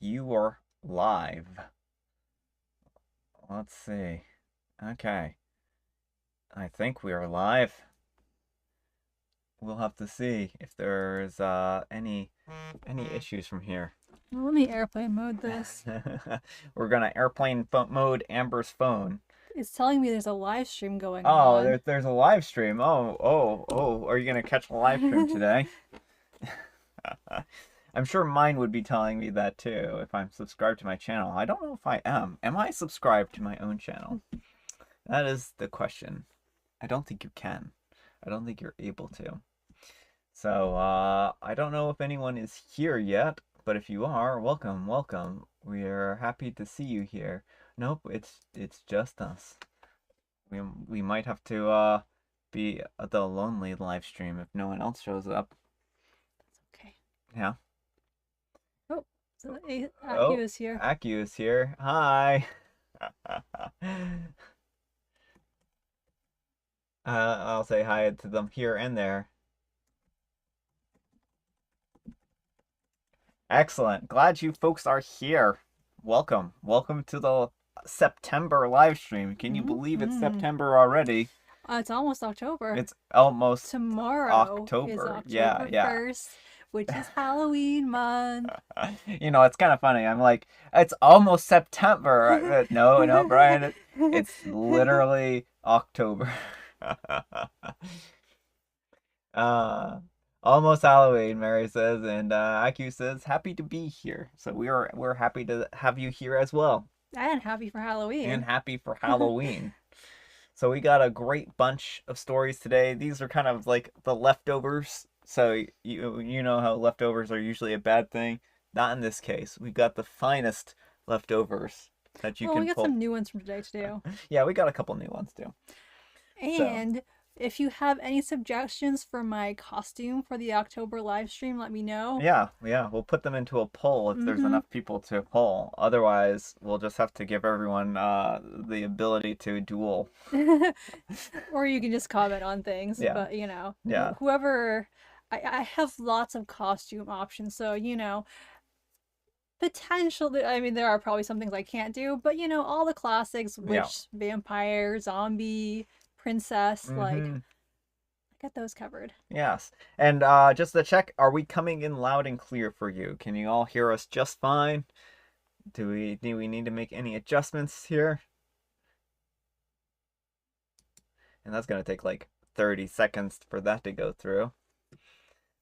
you are live. Let's see. Okay. I think we are live. We'll have to see if there's any issues from here. Well, let me airplane mode this. We're gonna airplane mode Amber's phone. It's telling me there's a live stream going Oh, on. there's a live stream. Oh. Are you gonna catch a live stream today? I'm sure mine would be telling me that too if I'm subscribed to my channel. I don't know if I am. Am I subscribed to my own channel? That is the question. I don't think you can. I don't think you're able to. So, I don't know if anyone is here yet, but if you are, welcome, welcome. We are happy to see you here. Nope, it's just us. We might have to be the lonely live stream if no one else shows up. Okay. Yeah. Oh, so Aku Oh, is here. Aku is here. Hi. I'll say hi to them here and there. Excellent. Glad you folks are here. Welcome. Welcome to the September live stream. Can you believe it's September already? It's almost October. It's almost Tomorrow October. is October Yeah. 1st, which is Halloween month. It's kind of funny. I'm like, it's almost September. No, Brian. It's literally October. Almost Halloween, Mary says, and IQ says, happy to be here. So we're happy to have you here as well. And happy for Halloween. And happy for Halloween. So we got a great bunch of stories today. These are kind of like the leftovers. So you know how leftovers are usually a bad thing. Not in this case. We got the finest leftovers that you well, can we got pull. some new ones from today too. Yeah, we got a couple new ones too. And if you have any suggestions for my costume for the October live stream, let me know. Yeah, we'll put them into a poll if there's enough people to poll. Otherwise, we'll just have to give everyone the ability to duel. Or you can just comment on things. Yeah. But, Yeah. whoever. I have lots of costume options, so, potentially, I mean, there are probably some things I can't do, but, all the classics, witch, vampire, zombie, princess, I got those covered. Yes. And just to check, are we coming in loud and clear for you? Can you all hear us just fine? Do we need to make any adjustments here? And that's going to take like 30 seconds for that to go through.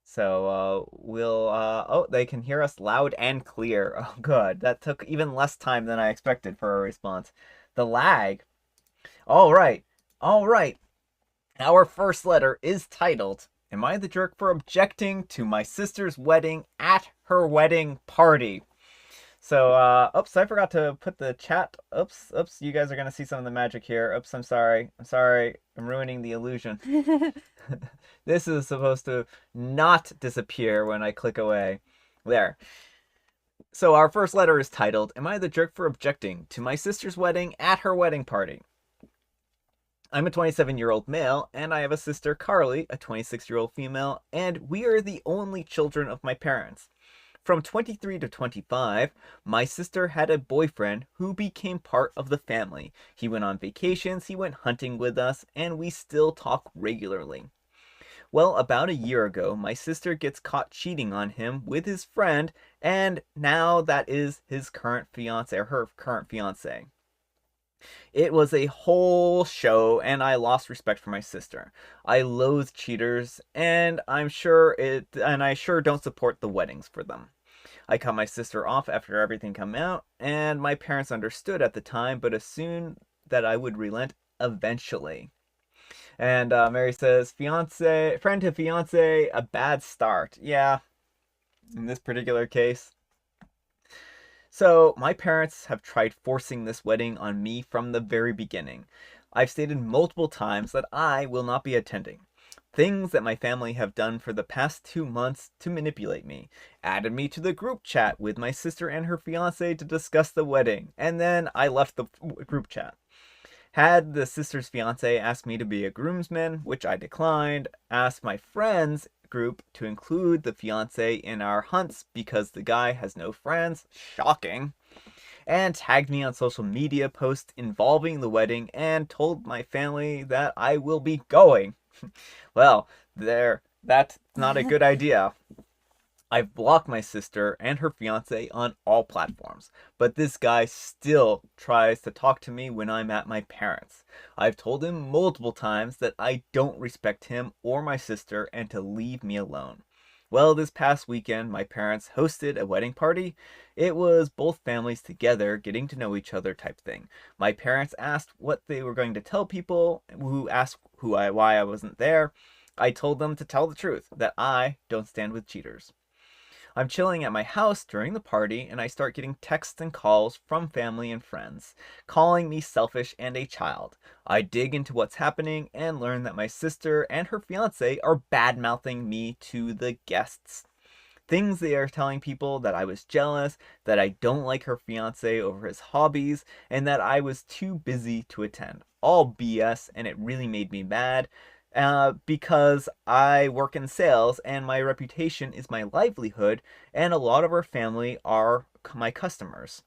So oh, they can hear us loud and clear. Oh, good. That took even less time than I expected for a response. The lag. All right. Our first letter is titled, Am I the Jerk for Objecting to My Sister's Wedding at Her Wedding Party? So, oops, I forgot to put the chat. Oops, you guys are going to see some of the magic here. Oops, I'm sorry. I'm ruining the illusion. This is supposed to not disappear when I click away. There. So our first letter is titled, Am I the Jerk for Objecting to My Sister's Wedding at Her Wedding Party? I'm a 27-year-old male, and I have a sister, Carly, a 26-year-old female, and we are the only children of my parents. From 23 to 25, my sister had a boyfriend who became part of the family. He went on vacations, he went hunting with us, and we still talk regularly. Well, about a year ago, my sister gets caught cheating on him with his friend, and now that is his current fiance, or her current fiance. It was a whole show, and I lost respect for my sister. I loathe cheaters, and I sure don't support the weddings for them. I cut my sister off after everything came out, and my parents understood at the time, but assumed that I would relent eventually. And Mary says, friend to fiance, a bad start. Yeah, in this particular case. So, my parents have tried forcing this wedding on me from the very beginning. I've stated multiple times that I will not be attending. Things that my family have done for the past 2 months to manipulate me. Added me to the group chat with my sister and her fiance to discuss the wedding, and then I left the group chat. Had the sister's fiance asked me to be a groomsman, which I declined. Asked my friends group to include the fiance in our hunts because the guy has no friends. Shocking. And tagged me on social media posts involving the wedding and told my family that I will be going. Well, that's not a good idea. I've blocked my sister and her fiance on all platforms, but this guy still tries to talk to me when I'm at my parents'. I've told him multiple times that I don't respect him or my sister and to leave me alone. Well, this past weekend, my parents hosted a wedding party. It was both families together, getting to know each other type thing. My parents asked what they were going to tell people who asked why I wasn't there. I told them to tell the truth, that I don't stand with cheaters. I'm chilling at my house during the party and I start getting texts and calls from family and friends, calling me selfish and a child. I dig into what's happening and learn that my sister and her fiance are bad mouthing me to the guests. Things they are telling people that I was jealous, that I don't like her fiance over his hobbies, and that I was too busy to attend. All BS, and it really made me mad. Because I work in sales and my reputation is my livelihood, and a lot of our family are my customers,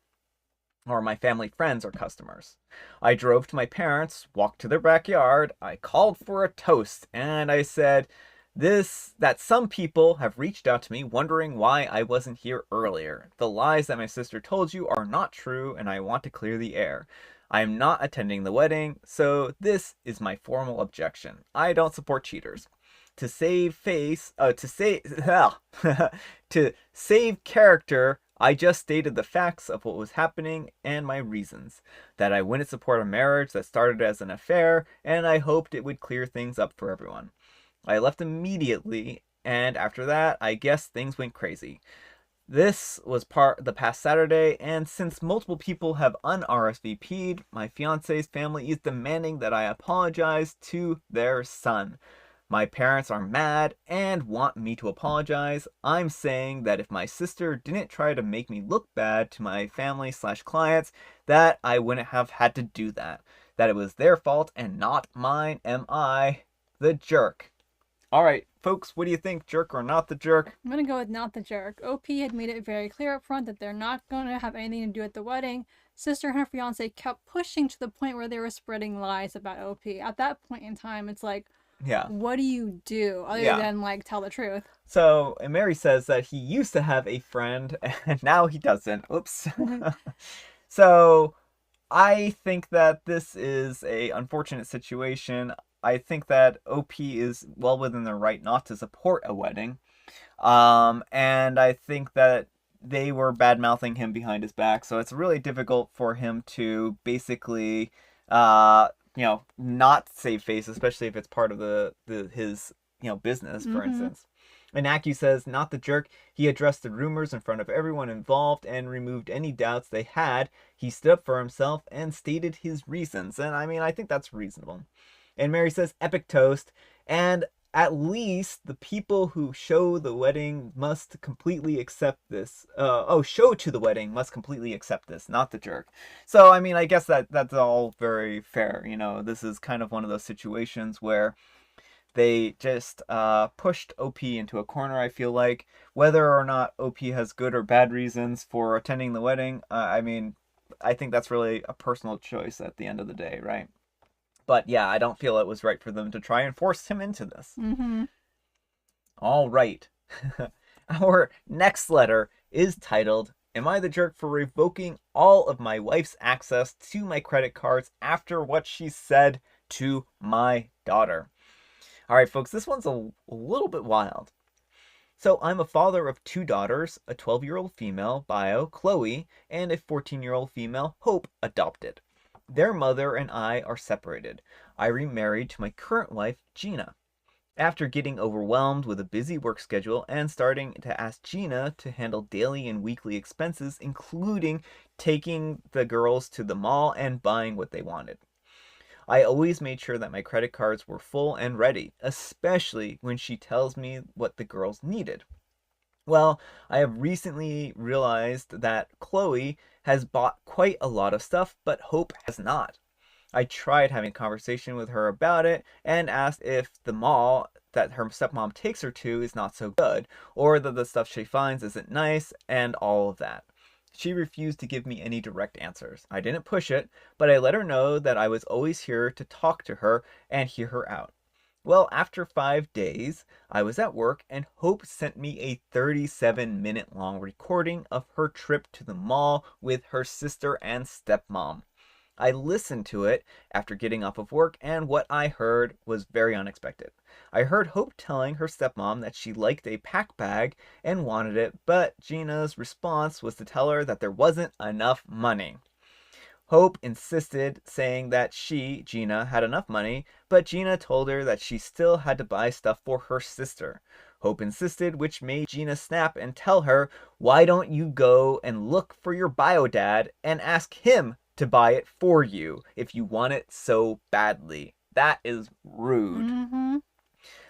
or my family friends are customers. I drove to my parents, walked to their backyard, I called for a toast, and I said, that some people have reached out to me wondering why I wasn't here earlier. The lies that my sister told you are not true, and I want to clear the air. I am not attending the wedding, so this is my formal objection. I don't support cheaters. To save face, to save character, I just stated the facts of what was happening and my reasons. That I wouldn't support a marriage that started as an affair, and I hoped it would clear things up for everyone. I left immediately, and after that, I guess things went crazy. This was the past Saturday, and since multiple people have un-RSVP'd, my fiance's family is demanding that I apologize to their son. My parents are mad and want me to apologize. I'm saying that if my sister didn't try to make me look bad to my family/clients, that I wouldn't have had to do that. That it was their fault and not mine. Am I the jerk? All right, folks, what do you think, jerk or not the jerk? I'm gonna go with not the jerk. OP had made it very clear up front that they're not gonna have anything to do at the wedding. Sister and her fiance kept pushing to the point where they were spreading lies about OP. At that point in time, it's like, yeah, what do you do other than like tell the truth? So, and Mary says that he used to have a friend and now he doesn't. Oops. So, I think that this is a unfortunate situation. I think that OP is well within their right not to support a wedding. And I think that they were bad mouthing him behind his back. So it's really difficult for him to basically, not save face, especially if it's part of his business, for instance. And Aki says, not the jerk. He addressed the rumors in front of everyone involved and removed any doubts they had. He stood up for himself and stated his reasons. And I mean, I think that's reasonable. And Mary says, epic toast. And at least the people who show the wedding must completely accept this. Show to the wedding must completely accept this, not the jerk. So, I mean, I guess that's all very fair. You know, this is kind of one of those situations where they just pushed OP into a corner, I feel like. Whether or not OP has good or bad reasons for attending the wedding, I mean, I think that's really a personal choice at the end of the day, right? But yeah, I don't feel it was right for them to try and force him into this. All right. Our next letter is titled, Am I the jerk for revoking all of my wife's access to my credit cards after what she said to my daughter? All right, folks, this one's a little bit wild. So I'm a father of 2 daughters, a 12-year-old female, Bio, Chloe, and a 14-year-old female, Hope, adopted. Their mother and I are separated. I remarried to my current wife, Gina. After getting overwhelmed with a busy work schedule and starting to ask Gina to handle daily and weekly expenses, including taking the girls to the mall and buying what they wanted. I always made sure that my credit cards were full and ready, especially when she tells me what the girls needed. Well, I have recently realized that Chloe has bought quite a lot of stuff, but Hope has not. I tried having a conversation with her about it and asked if the mall that her stepmom takes her to is not so good, or that the stuff she finds isn't nice, and all of that. She refused to give me any direct answers. I didn't push it, but I let her know that I was always here to talk to her and hear her out. Well, after 5 days, I was at work and Hope sent me a 37-minute long recording of her trip to the mall with her sister and stepmom. I listened to it after getting off of work, and what I heard was very unexpected. I heard Hope telling her stepmom that she liked a pack bag and wanted it, but Gina's response was to tell her that there wasn't enough money. Hope insisted, saying that she, Gina, had enough money, but Gina told her that she still had to buy stuff for her sister. Hope insisted, which made Gina snap and tell her, "Why don't you go and look for your bio dad and ask him to buy it for you if you want it so badly?" That is rude. Mm-hmm.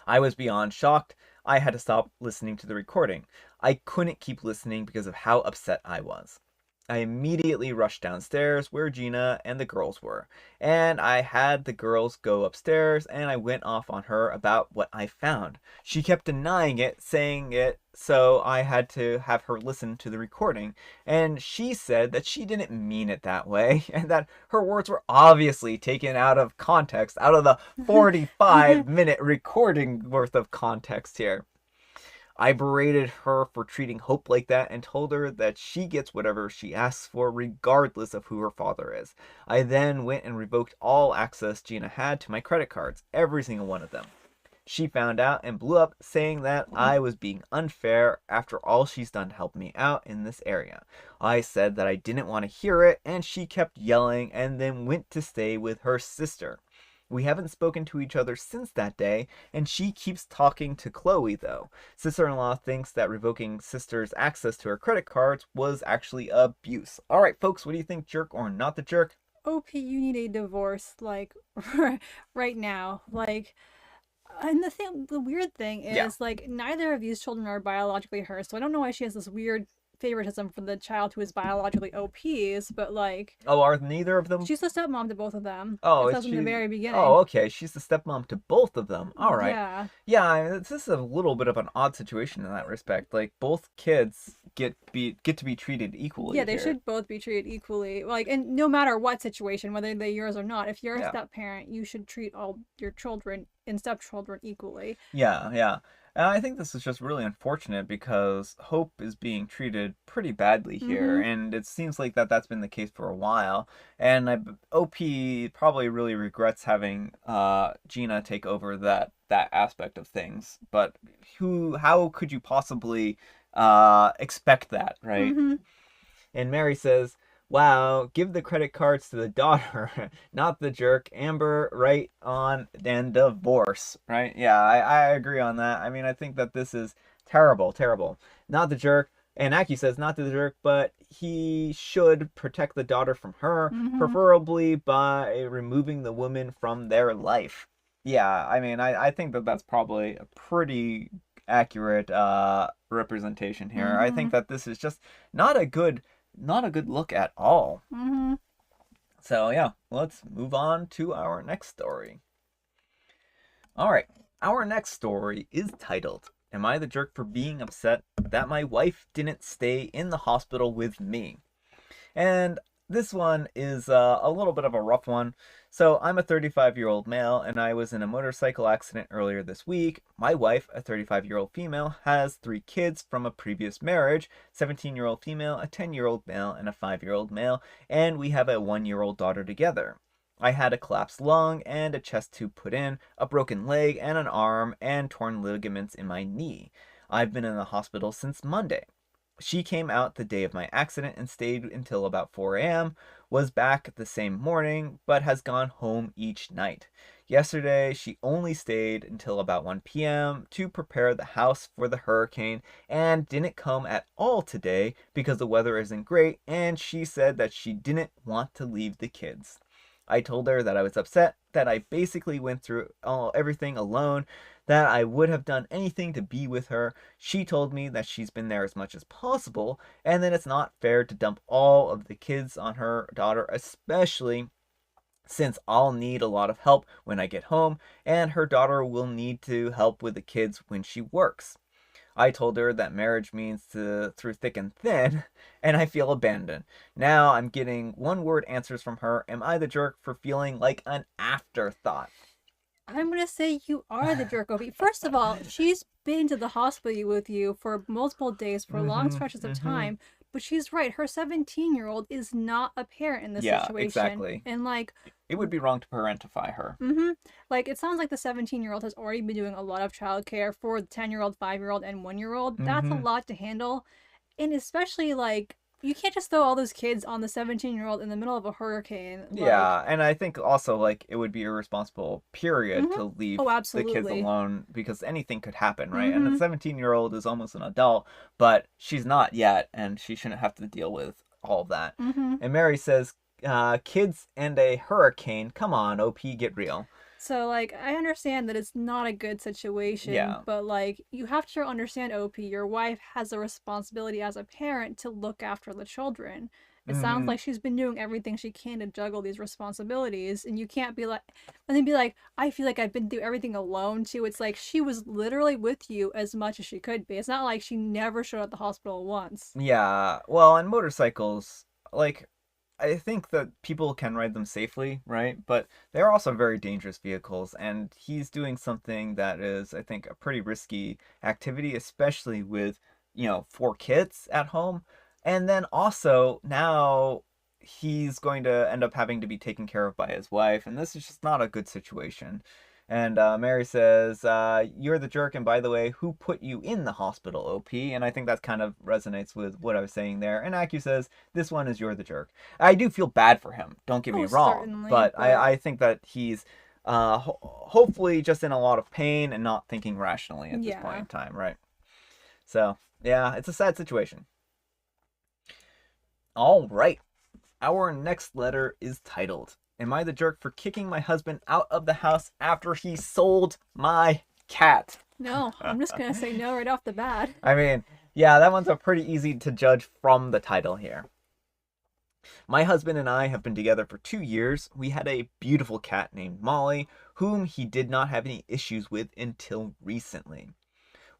I was beyond shocked. I had to stop listening to the recording. I couldn't keep listening because of how upset I was. I immediately rushed downstairs where Gina and the girls were, and I had the girls go upstairs and I went off on her about what I found. She kept denying it, saying it, so I had to have her listen to the recording, and she said that she didn't mean it that way and that her words were obviously taken out of context, out of the 45-minute recording worth of context here. I berated her for treating Hope like that and told her that she gets whatever she asks for regardless of who her father is. I then went and revoked all access Gina had to my credit cards, every single one of them. She found out and blew up, saying that I was being unfair after all she's done to help me out in this area. I said that I didn't want to hear it, and she kept yelling and then went to stay with her sister. We haven't spoken to each other since that day, and she keeps talking to Chloe, though. Sister-in-law thinks that revoking sister's access to her credit cards was actually abuse. All right, folks, what do you think, jerk or not the jerk? OP, you need a divorce, like, right now. Like, and the weird thing Yeah. is, like, neither of these children are biologically hers, so I don't know why she has this weird favoritism for the child who is biologically OP's, but, like, Oh, are neither of them? she's the stepmom to both of them. Oh, It is says in the she? very Oh, beginning. okay. She's the stepmom to both of them. All right. Yeah. Yeah, this is a little bit of an odd situation in that respect. Like both kids get to be treated equally Yeah, they here. should both be treated equally. Like, and no matter what situation, whether they're yours or not, if you're a Yeah. step parent, you should treat all your children and stepchildren equally. Yeah, yeah. And I think this is just really unfortunate because Hope is being treated pretty badly here, Mm-hmm. and it seems like that's been the case for a while. And OP probably really regrets having Gina take over that aspect of things. But how could you possibly expect that, right? Mm-hmm. And Mary says, "Wow, give the credit cards to the daughter, not the jerk. Amber, right on, and divorce." Right? Yeah, I agree on that. I mean, I think that this is terrible, terrible. Not the jerk. And Aki says, not the jerk, but he should protect the daughter from her, Mm-hmm. preferably by removing the woman from their life. Yeah, I mean, I think that that's probably a pretty accurate representation here. I Mm-hmm. think that this is just not a good not a good look at all. Mm-hmm. So yeah, let's move on to our next story. All right, our next story is titled, "Am I the jerk for being upset that my wife didn't stay in the hospital with me?" And this one is a little bit of a rough one. So, I'm a 35-year-old male, and I was in a motorcycle accident earlier this week. My wife, a 35-year-old female, has 3 kids from a previous marriage: 17-year-old female, a 10-year-old male, and a 5-year-old male, and we have a 1-year-old daughter together. I had a collapsed lung and a chest tube put in, a broken leg and an arm, and torn ligaments in my knee. I've been in the hospital since Monday. She came out the day of my accident and stayed until about 4 a.m., was back the same morning, but has gone home each night. Yesterday, she only stayed until about 1 p.m. to prepare the house for the hurricane and didn't come at all today because the weather isn't great, and she said that she didn't want to leave the kids. I told her that I was upset, that I basically went through everything alone, that I would have done anything to be with her. She told me that she's been there as much as possible, and that it's not fair to dump all of the kids on her daughter, especially since I'll need a lot of help when I get home, and her daughter will need to help with the kids when she works. I told her that marriage means through thick and thin, and I feel abandoned. Now I'm getting one word answers from her. Am I the jerk for feeling like an afterthought? I'm gonna say you are the jerk, Obi. First of all, she's been to the hospital with you for multiple days, for long Mm-hmm. stretches of Mm-hmm. time, but she's right. Her 17-year-old is not a parent in this Yeah, situation. exactly. And like, It would be wrong to parentify her. mm-hmm. Like it sounds like the 17-year-old has already been doing a lot of childcare for the 10-year-old, 5-year-old, and 1-year-old. That's a Mm-hmm. lot to handle. And especially like you can't just throw all those kids on the 17-year-old in the middle of a hurricane. Like, Yeah, and I think also like it would be irresponsible, period, mm-hmm. to leave Oh, the kids absolutely. alone because anything could happen, right? And a Mm-hmm. 17-year-old is almost an adult, but she's not yet, and she shouldn't have to deal with all of that. Mm-hmm. And Mary says, kids and a hurricane, come on, OP, get real. So like I understand that it's not a good situation, Yeah. but like you have to understand OP, your wife has a responsibility as a parent to look after the children. It sounds Mm-hmm. like she's been doing everything she can to juggle these responsibilities, and you can't be like and then be like, I feel like I've been through everything alone too. It's like she was literally with you as much as she could be. It's not like she never showed up at the hospital once. Yeah. Well, on motorcycles, like I think that people can ride them safely, right? But they're also very dangerous vehicles, and he's doing something that is, I think, a pretty risky activity, especially with, 4 kids at home. And then also now he's going to end up having to be taken care of by his wife, and this is just not a good situation. And Mary says, "You're the jerk, and by the way, who put you in the hospital, OP?" And I think that kind of resonates with what I was saying there. And Acu says, "This one is you're the jerk." I do feel bad for him. Don't get me Oh, wrong, certainly, but but I think that he's hopefully just in a lot of pain and not thinking rationally at this point yeah. in time, right? So yeah, it's a sad situation. All right, our next letter is titled, Am I the jerk for kicking my husband out of the house after he sold my cat? No, I'm just gonna say no right off the bat. I mean, yeah, that one's a pretty easy to judge from the title here. My husband and I have been together for 2 years. We had a beautiful cat named Molly, whom he did not have any issues with until recently.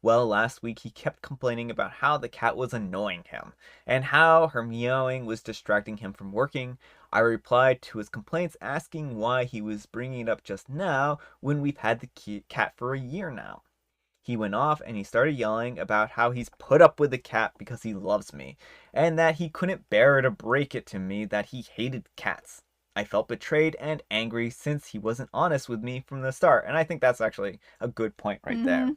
Well, last week he kept complaining about how the cat was annoying him and how her meowing was distracting him from working. I replied to his complaints asking why he was bringing it up just now when we've had the cat for a year now. He went off and he started yelling about how he's put up with the cat because he loves me and that he couldn't bear to break it to me that he hated cats. I felt betrayed and angry since he wasn't honest with me from the start, and I think that's actually a good point right there. Mm-hmm.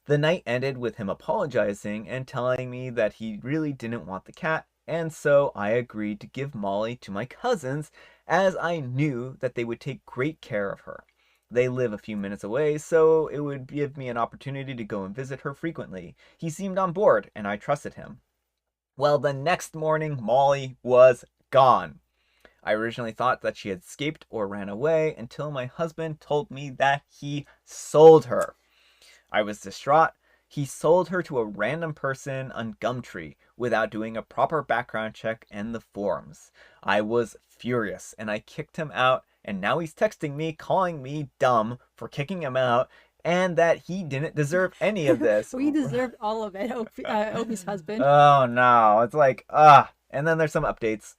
The night ended with him apologizing and telling me that he really didn't want the cat, and so I agreed to give Molly to my cousins as I knew that they would take great care of her. They live a few minutes away, so it would give me an opportunity to go and visit her frequently. He seemed on board, and I trusted him. Well, the next morning, Molly was gone. I originally thought that she had escaped or ran away until my husband told me that he sold her. I was distraught. He sold her to a random person on Gumtree without doing a proper background check and the forms. I was furious and I kicked him out, and now he's texting me calling me dumb for kicking him out and that he didn't deserve any of this. We deserved all of it, Opie's husband. Oh no, it's like, and then there's some updates.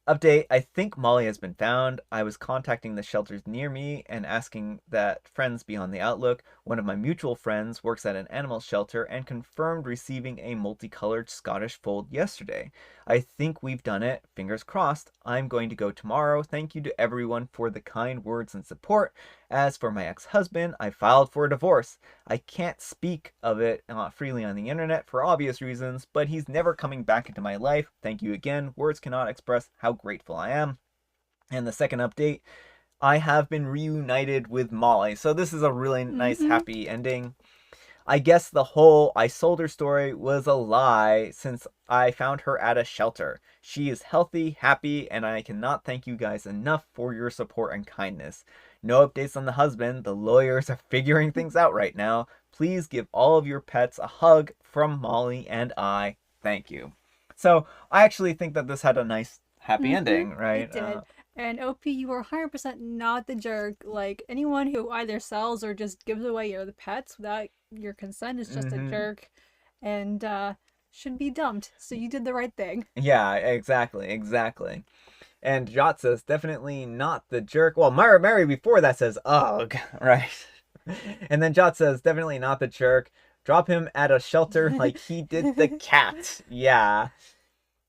Update, I think Molly has been found. I was contacting the shelters near me and asking that friends be on the outlook. One of my mutual friends works at an animal shelter and confirmed receiving a multicolored Scottish fold yesterday. I think we've done it. Fingers crossed. I'm going to go tomorrow. Thank you to everyone for the kind words and support. As for my ex-husband, I filed for a divorce. I can't speak of it freely on the internet for obvious reasons, but he's never coming back into my life. Thank you again. Words cannot express how grateful I am. And the second update, I have been reunited with Molly. So this is a really nice, Mm-hmm. happy ending. I guess the whole I sold her story was a lie since I found her at a shelter. She is healthy, happy, and I cannot thank you guys enough for your support and kindness. No updates on the husband. The lawyers are figuring things out right now. Please give all of your pets a hug from Molly and I. Thank you. So I actually think that this had a nice happy Mm-hmm. ending, right? It did. And OP, you are 100% not the jerk. Like, anyone who either sells or just gives away your pets without your consent is just a Mm-hmm. jerk and should be dumped. So you did the right thing. Yeah, exactly, exactly. And Jot says, definitely not the jerk. Well, Mary before that says, ugh, right? And then Jot says, definitely not the jerk. Drop him at a shelter like he did the cat. Yeah.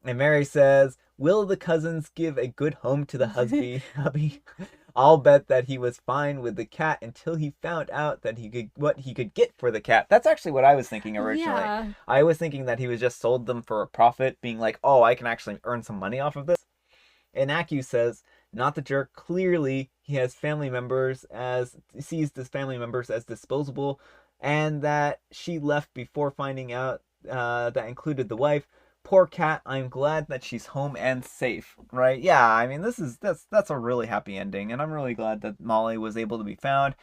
And Mary says, will the cousins give a good home to the hubby? I'll bet that he was fine with the cat until he found out that he could what he could get for the cat. That's actually what I was thinking originally. Yeah. I was thinking that he was just sold them for a profit, being like, "Oh, I can actually earn some money off of this." And Aku says, "Not the jerk. Clearly, he has family members as sees his family members as disposable, and that she left before finding out that included the wife. Poor cat. I'm glad that she's home and safe. Right? Yeah. I mean, that's a really happy ending, and I'm really glad that Molly was able to be found.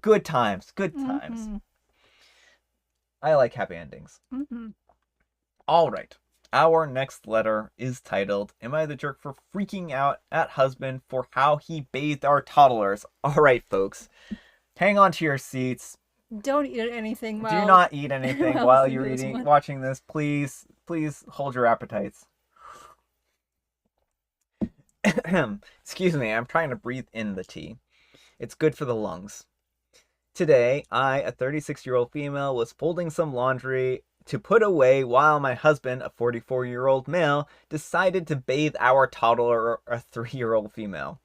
Good times. Good times. Mm-hmm. I like happy endings. Mm-hmm. All right. Our next letter is titled, Am I the Jerk for Freaking Out at Husband for How He Bathed Our Toddlers? All right, folks. Hang on to your seats. Don't eat anything Do while not eat anything while while listening you're to this one. watching this. Please, please hold your appetites. Excuse me, I'm trying to breathe in the tea. It's good for the lungs. Today, I, a 36-year-old female, was folding some laundry to put away while my husband, a 44-year-old male, decided to bathe our toddler, a 3-year-old female.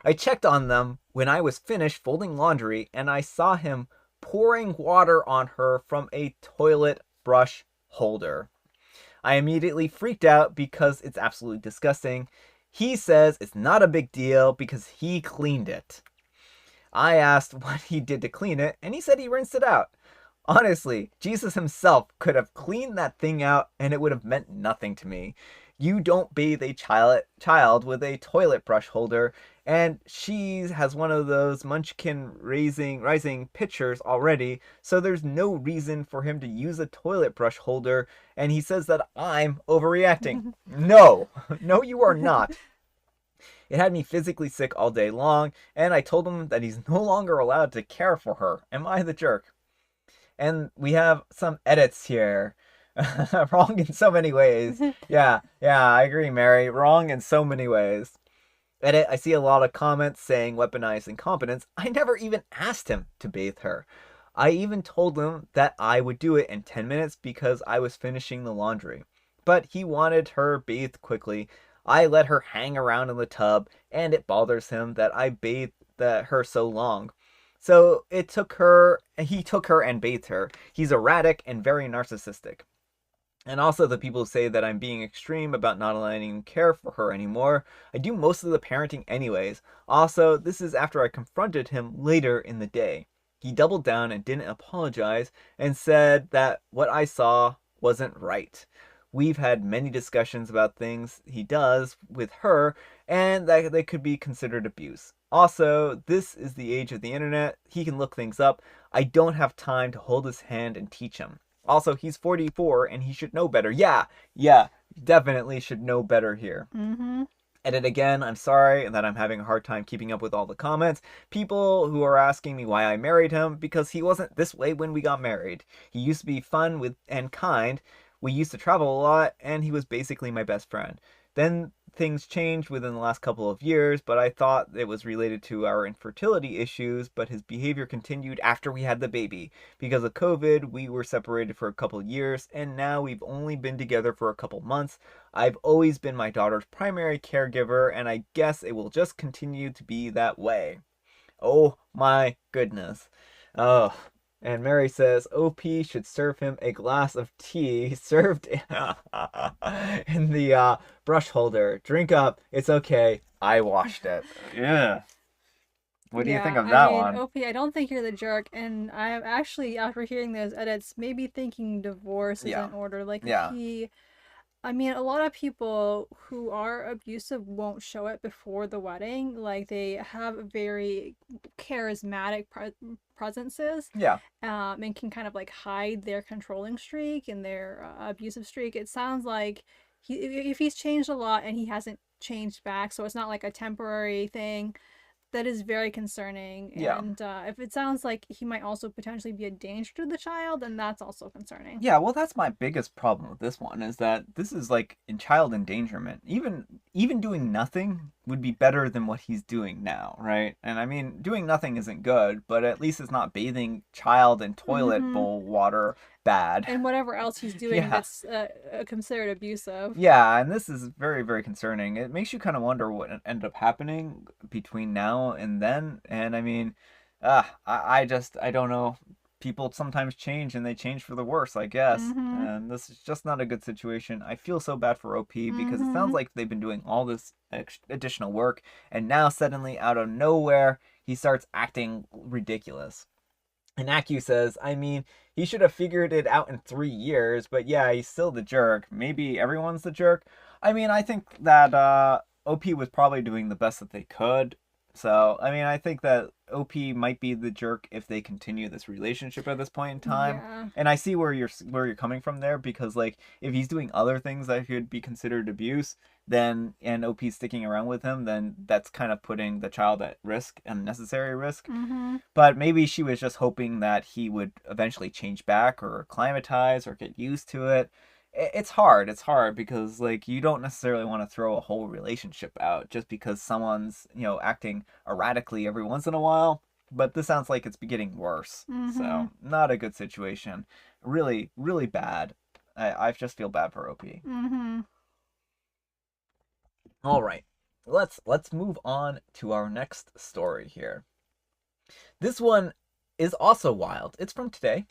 I checked on them when I was finished folding laundry and I saw him pouring water on her from a toilet brush holder. I immediately freaked out because it's absolutely disgusting. He says it's not a big deal because he cleaned it. I asked what he did to clean it, and he said he rinsed it out. Honestly, Jesus himself could have cleaned that thing out and it would have meant nothing to me. You don't bathe a child with a toilet brush holder, and she has one of those munchkin rising pitchers already, so there's no reason for him to use a toilet brush holder, and he says that I'm overreacting. No, no, you are not. It had me physically sick all day long, and I told him that he's no longer allowed to care for her. Am I the jerk? And we have some edits here. Wrong in so many ways. Yeah, I agree, Mary. Wrong in so many ways. Edit, I see a lot of comments saying weaponized incompetence. I never even asked him to bathe her. I even told him that I would do it in 10 minutes because I was finishing the laundry. But he wanted her bathed quickly. I let her hang around in the tub, and it bothers him that I bathed her so long. So he took her and bathed her. He's erratic and very narcissistic. And also the people who say that I'm being extreme about not letting him care for her anymore. I do most of the parenting anyways. Also, this is after I confronted him later in the day. He doubled down and didn't apologize and said that what I saw wasn't right. We've had many discussions about things he does with her and that they could be considered abuse. Also, this is the age of the internet. He can look things up. I don't have time to hold his hand and teach him. Also, he's 44 and he should know better. Yeah, definitely should know better here. Mm-hmm. Edit again, I'm sorry that I'm having a hard time keeping up with all the comments. People who are asking me why I married him because he wasn't this way when we got married. He used to be fun with and kind. We used to travel a lot and he was basically my best friend. Then things changed within the last couple of years, but I thought it was related to our infertility issues, but his behavior continued after we had the baby. Because of COVID, we were separated for a couple of years, and now we've only been together for a couple months. I've always been my daughter's primary caregiver, and I guess it will just continue to be that way. Oh my goodness. Oh. And Mary says OP should serve him a glass of tea served in the brush holder. Drink up. It's okay. I washed it. Yeah. What do you think Yeah, of I that mean, one? OP, I don't think you're the jerk, and I'm actually, after hearing those edits, maybe thinking divorce is Yeah. in order. Like, if Yeah. he, I mean, a lot of people who are abusive won't show it before the wedding. Like, they have very charismatic presences, Yeah. and can kind of like hide their controlling streak and their abusive streak. It sounds like if he's changed a lot and he hasn't changed back, so it's not like a temporary thing. That is very concerning. Yeah. And if it sounds like he might also potentially be a danger to the child, then that's also concerning. Yeah, well, that's my biggest problem with this one is that this is like in child endangerment. Even doing nothing would be better than what he's doing now, right? And I mean, doing nothing isn't good, but at least it's not bathing child in toilet Mm-hmm. bowl water bad. And whatever else he's doing Yeah. that's considered abusive. Yeah, and this is very, very concerning. It makes you kind of wonder what ended up happening between now and then. And I mean, I don't know. People sometimes change and they change for the worse, I guess. Mm-hmm. And this is just not a good situation. I feel so bad for OP because it sounds Mm-hmm. like they've been doing all this additional work, and now suddenly, out of nowhere, he starts acting ridiculous. And Acu says, I mean, he should have figured it out in 3 years, but yeah, he's still the jerk. Maybe everyone's the jerk. I mean, I think that OP was probably doing the best that they could. So, I mean, I think that OP might be the jerk if they continue this relationship at this point in time. Yeah. And I see where you're coming from there because like if he's doing other things that could be considered abuse, then and OP's sticking around with him, then that's kind of putting the child at risk, unnecessary risk. Mm-hmm. But maybe she was just hoping that he would eventually change back or acclimatize or get used to it. It's hard. It's hard because like you don't necessarily want to throw a whole relationship out just because someone's, acting erratically every once in a while. But this sounds like it's getting worse. Mm-hmm. So, not a good situation. Really, really bad. I just feel bad for OP. Mm-hmm. All right. Let's move on to our next story here. This one is also wild. It's from today.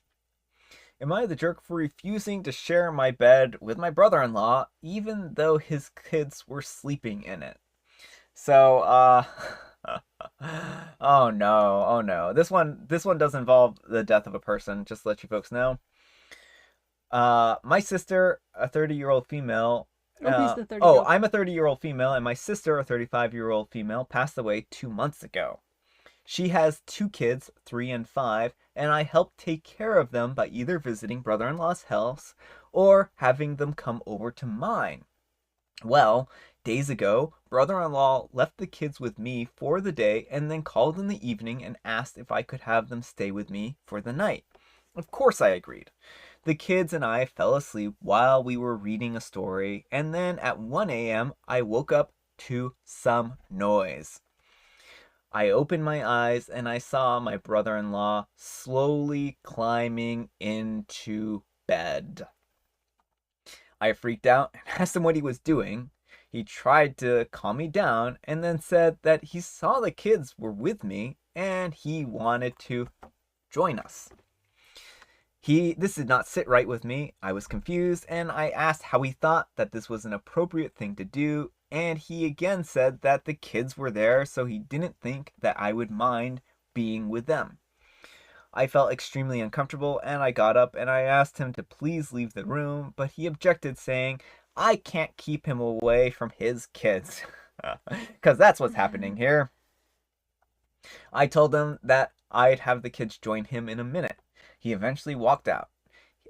Am I the jerk for refusing to share my bed with my brother-in-law even though his kids were sleeping in it? So, oh no, oh no. This one does involve the death of a person, just to let you folks know. My sister, a 30-year-old female, OP's the 30 year oh, old. I'm a 30-year-old female, and my sister, a 35-year-old female, passed away 2 months ago. She has two kids, 3 and 5, and I help take care of them by either visiting brother in law's house or having them come over to mine. Well, days ago, brother in law left the kids with me for the day and then called in the evening and asked if I could have them stay with me for the night. Of course, I agreed. The kids and I fell asleep while we were reading a story, and then at 1 a.m., I woke up to some noise. I opened my eyes and I saw my brother in law slowly climbing into bed. I freaked out and asked him what he was doing. He tried to calm me down and then said that he saw the kids were with me and he wanted to join us. This did not sit right with me. I was confused and I asked how he thought that this was an appropriate thing to do, and he again said that the kids were there so he didn't think that I would mind being with them. I felt extremely uncomfortable and I got up and I asked him to please leave the room, but he objected, saying I can't keep him away from his kids. Because that's what's happening here. I told him that I'd have the kids join him in a minute. He eventually walked out,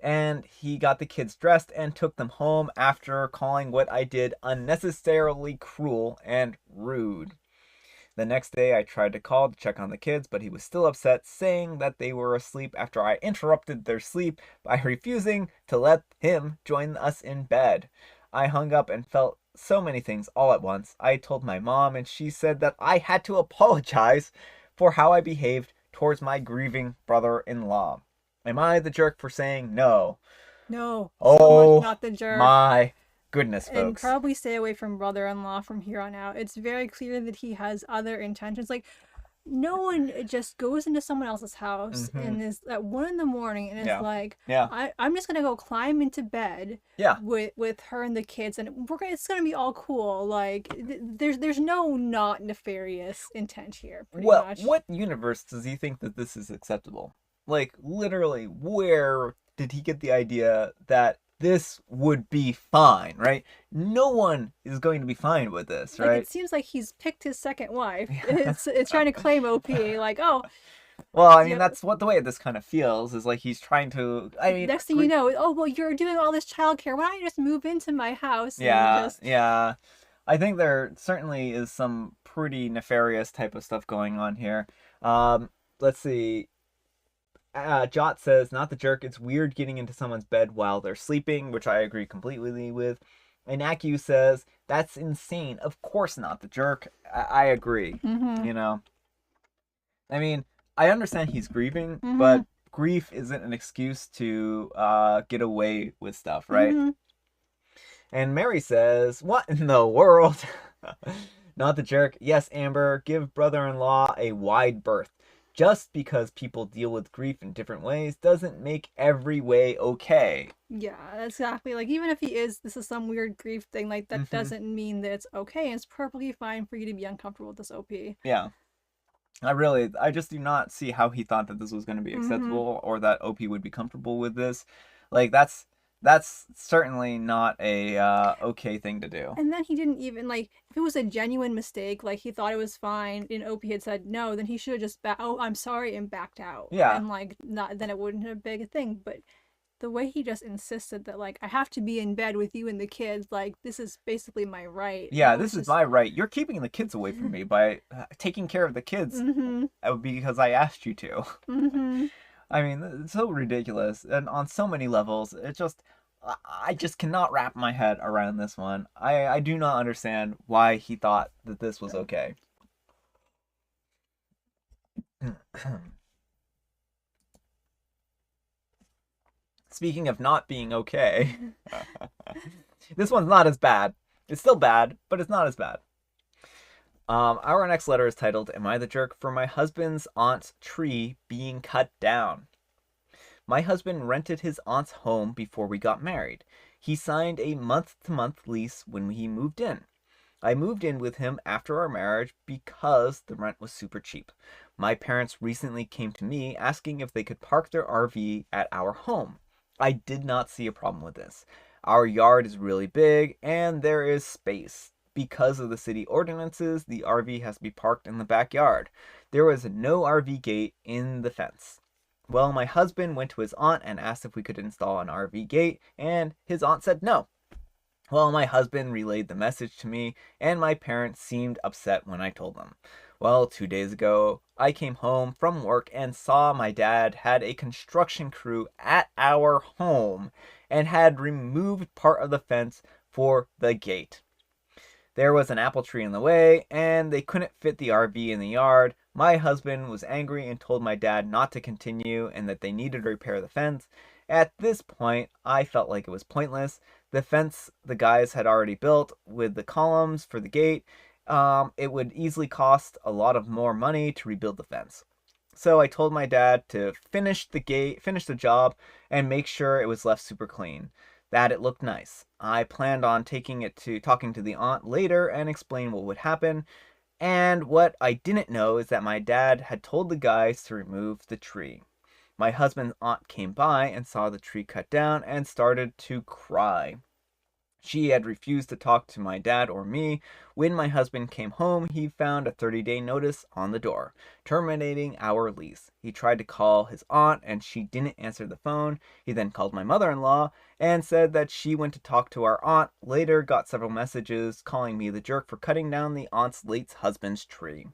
and he got the kids dressed and took them home after calling what I did unnecessarily cruel and rude. The next day, I tried to call to check on the kids, but he was still upset, saying that they were asleep after I interrupted their sleep by refusing to let him join us in bed. I hung up and felt so many things all at once. I told my mom, and she said that I had to apologize for how I behaved towards my grieving brother in law. Am I the jerk for saying no? No, so much Oh not the jerk. my goodness, And folks. probably stay away from brother-in-law from here on out. It's very clear that he has other intentions. Like, no one just goes into someone else's house Mm-hmm. and is at 1 in the morning and is Yeah. like, Yeah. I'm just gonna go climb into bed Yeah. with her and the kids, and it's gonna be all cool. Like, there's no not nefarious intent here, pretty Well, much. what universe does he think that this is acceptable? Like, literally, where did he get the idea that this would be fine, right? No one is going to be fine with this, Like, it right? seems like he's picked his second wife. It's trying to claim OP. Like, oh, Well, I mean, yeah, that's what the way this kind of feels is like he's trying to. I mean, next thing you know, oh well, you're doing all this childcare. Why don't you just move into my house and yeah, just yeah. I think there certainly is some pretty nefarious type of stuff going on here. Um, let's see. Jot says, not the jerk. It's weird getting into someone's bed while they're sleeping, which I agree completely with. And Aku says, that's insane. Of course not the jerk. I agree. Mm-hmm. You know, I mean, I understand he's grieving, Mm-hmm. but grief isn't an excuse to get away with stuff, right? Mm-hmm. And Mary says, what in the world? Not the jerk. Yes, Amber, give brother in law a wide berth. Just because people deal with grief in different ways doesn't make every way okay. Yeah, exactly. Like, even if this is some weird grief thing, like, that Mm-hmm. doesn't mean that it's okay. It's perfectly fine for you to be uncomfortable with this OP. Yeah. I just do not see how he thought that this was going to be Mm-hmm. acceptable or that OP would be comfortable with this. Like, that's certainly not a okay thing to do. And then he didn't even, like, if it was a genuine mistake, like, he thought it was fine, and OP had said no, then he should have just, oh, I'm sorry, and backed out. Yeah. And, like, not, then it wouldn't have been a thing. But the way he just insisted that, like, I have to be in bed with you and the kids, like, this is basically my right. Yeah, That this was is just. my right. You're keeping the kids away from me by taking care of the kids Mm-hmm. because I asked you to. Mm-hmm. I mean, it's so ridiculous, and on so many levels, I just cannot wrap my head around this one. I do not understand why he thought that this was okay. Speaking of not being okay, this one's not as bad. It's still bad, but it's not as bad. Our next letter is titled, Am I the Jerk for My Husband's Aunt's Tree Being Cut Down? My husband rented his aunt's home before we got married. He signed a month-to-month lease when he moved in. I moved in with him after our marriage because the rent was super cheap. My parents recently came to me asking if they could park their RV at our home. I did not see a problem with this. Our yard is really big and there is space. Because of the city ordinances, the RV has to be parked in the backyard. There was no RV gate in the fence. Well, my husband went to his aunt and asked if we could install an RV gate, and his aunt said no. Well, my husband relayed the message to me, and my parents seemed upset when I told them. Well, 2 days ago, I came home from work and saw my dad had a construction crew at our home and had removed part of the fence for the gate. There was an apple tree in the way, and they couldn't fit the RV in the yard. My husband was angry and told my dad not to continue and that they needed to repair the fence. At this point, I felt like it was pointless. The fence the guys had already built with the columns for the gate, it would easily cost a lot of more money to rebuild the fence. So I told my dad to finish the gate, finish the job, and make sure it was left super clean, that it looked nice. I planned on taking it to talking to the aunt later and explain what would happen. And what I didn't know is that my dad had told the guys to remove the tree. My husband's aunt came by and saw the tree cut down and started to cry. She had refused to talk to my dad or me. When my husband came home, he found a 30-day notice on the door, terminating our lease. He tried to call his aunt and she didn't answer the phone. He then called my mother-in-law and said that she went to talk to our aunt, later got several messages calling me the jerk for cutting down the aunt's late husband's tree.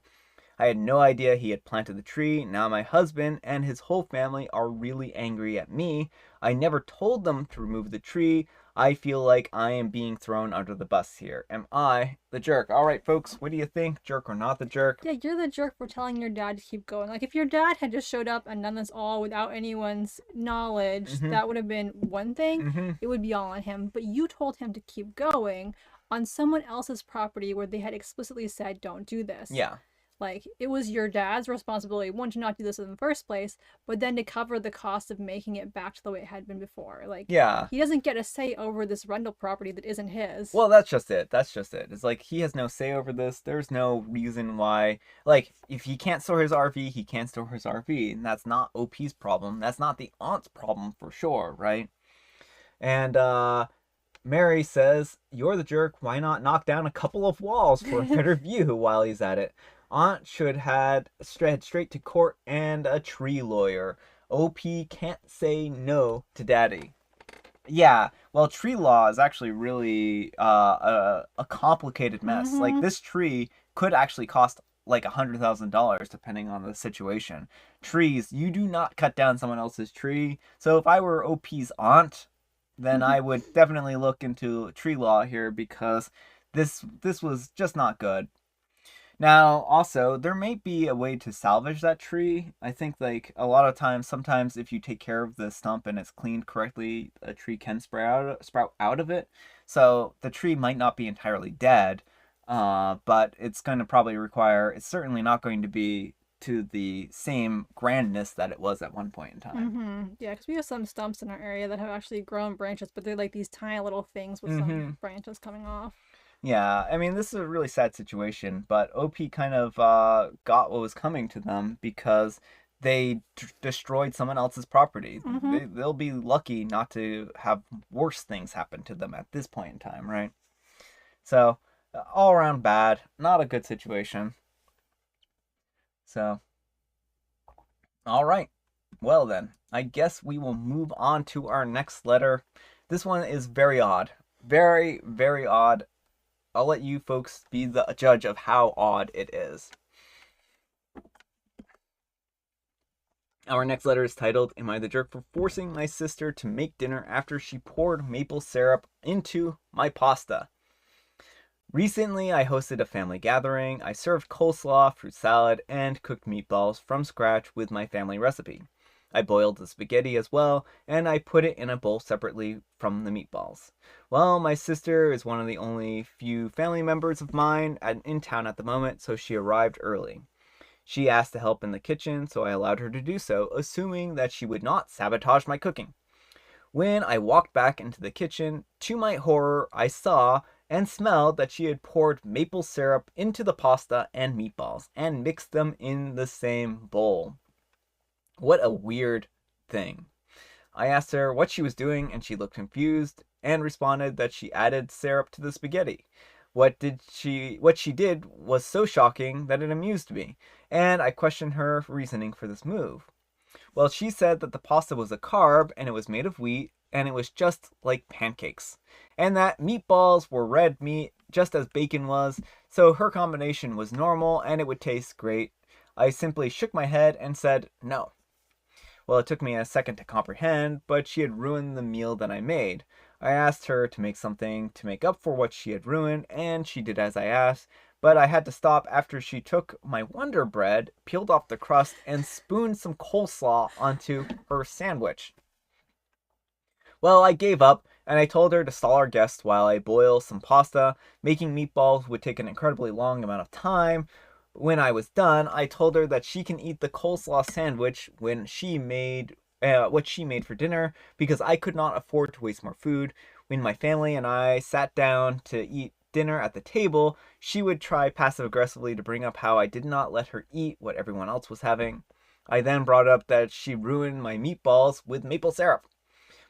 I had no idea he had planted the tree. Now my husband and his whole family are really angry at me. I never told them to remove the tree. I feel like I am being thrown under the bus here. Am I the jerk? All right, folks, what do you think? Jerk or not the jerk? Yeah, you're the jerk for telling your dad to keep going. Like, if your dad had just showed up and done this all without anyone's knowledge, Mm-hmm. that would have been one thing. Mm-hmm. It would be all on him. But you told him to keep going on someone else's property where they had explicitly said, don't do this. Yeah. Like, it was your dad's responsibility, one, to not do this in the first place, but then to cover the cost of making it back to the way it had been before. Like, Yeah. he doesn't get a say over this rental property that isn't his. Well, that's just it. That's just it. It's like he has no say over this. There's no reason why. Like, if he can't store his RV, he can't store his RV. And that's not OP's problem. That's not the aunt's problem for sure, right? And Mary says, You're the jerk. Why not knock down a couple of walls for a better view while he's at it? Aunt should head straight to court and a tree lawyer. OP can't say no to daddy. Yeah, well, tree law is actually really a complicated mess. Like Mm-hmm. this tree could actually cost like $100,000 depending on the situation. Trees, you do not cut down someone else's tree. So if I were OP's aunt, then I would definitely look into tree law here because this was just not good. Now, also, there may be a way to salvage that tree. I think, like, a lot of times, sometimes if you take care of the stump and it's cleaned correctly, a tree can sprout out of it. So the tree might not be entirely dead, but it's going to probably require, it's certainly not going to be to the same grandness that it was at one point in time. Mm-hmm. Yeah, because we have some stumps in our area that have actually grown branches, but they're like these tiny little things with some Mm-hmm. branches coming off. Yeah, I mean, this is a really sad situation, but OP kind of got what was coming to them because they destroyed someone else's property. Mm-hmm. They'll be lucky not to have worse things happen to them at this point in time, right? So, all around bad, not a good situation. So, all right. Well, then, I guess we will move on to our next letter. This one is very odd. Very, very odd. I'll let you folks be the judge of how odd it is. Our next letter is titled, Am I the Jerk for Forcing My Sister to Make Dinner After She Poured Maple Syrup into My Pasta? Recently, I hosted a family gathering. I served coleslaw, fruit salad, and cooked meatballs from scratch with my family recipe. I boiled the spaghetti as well, and I put it in a bowl separately from the meatballs. Well, my sister is one of the only few family members of mine in town at the moment, so she arrived early. She asked to help in the kitchen, so I allowed her to do so, assuming that she would not sabotage my cooking. When I walked back into the kitchen, to my horror, I saw and smelled that she had poured maple syrup into the pasta and meatballs and mixed them in the same bowl. What a weird thing. I asked her what she was doing, and she looked confused and responded that she added syrup to the spaghetti. What she did was so shocking that it amused me, and I questioned her reasoning for this move. Well, she said that the pasta was a carb and it was made of wheat and it was just like pancakes. And that meatballs were red meat just as bacon was, so her combination was normal and it would taste great. I simply shook my head and said no. Well, it took me a second to comprehend, but she had ruined the meal that I made. I asked her to make something to make up for what she had ruined, and she did as I asked, but I had to stop after she took my Wonder Bread, peeled off the crust, and spooned some coleslaw onto her sandwich. Well, I gave up, and I told her to stall our guests while I boil some pasta. Making meatballs would take an incredibly long amount of time. When I was done, I told her that she can eat the coleslaw sandwich when she made what she made for dinner because I could not afford to waste more food. When my family and I sat down to eat dinner at the table, she would try passive aggressively to bring up how I did not let her eat what everyone else was having. I then brought up that she ruined my meatballs with maple syrup.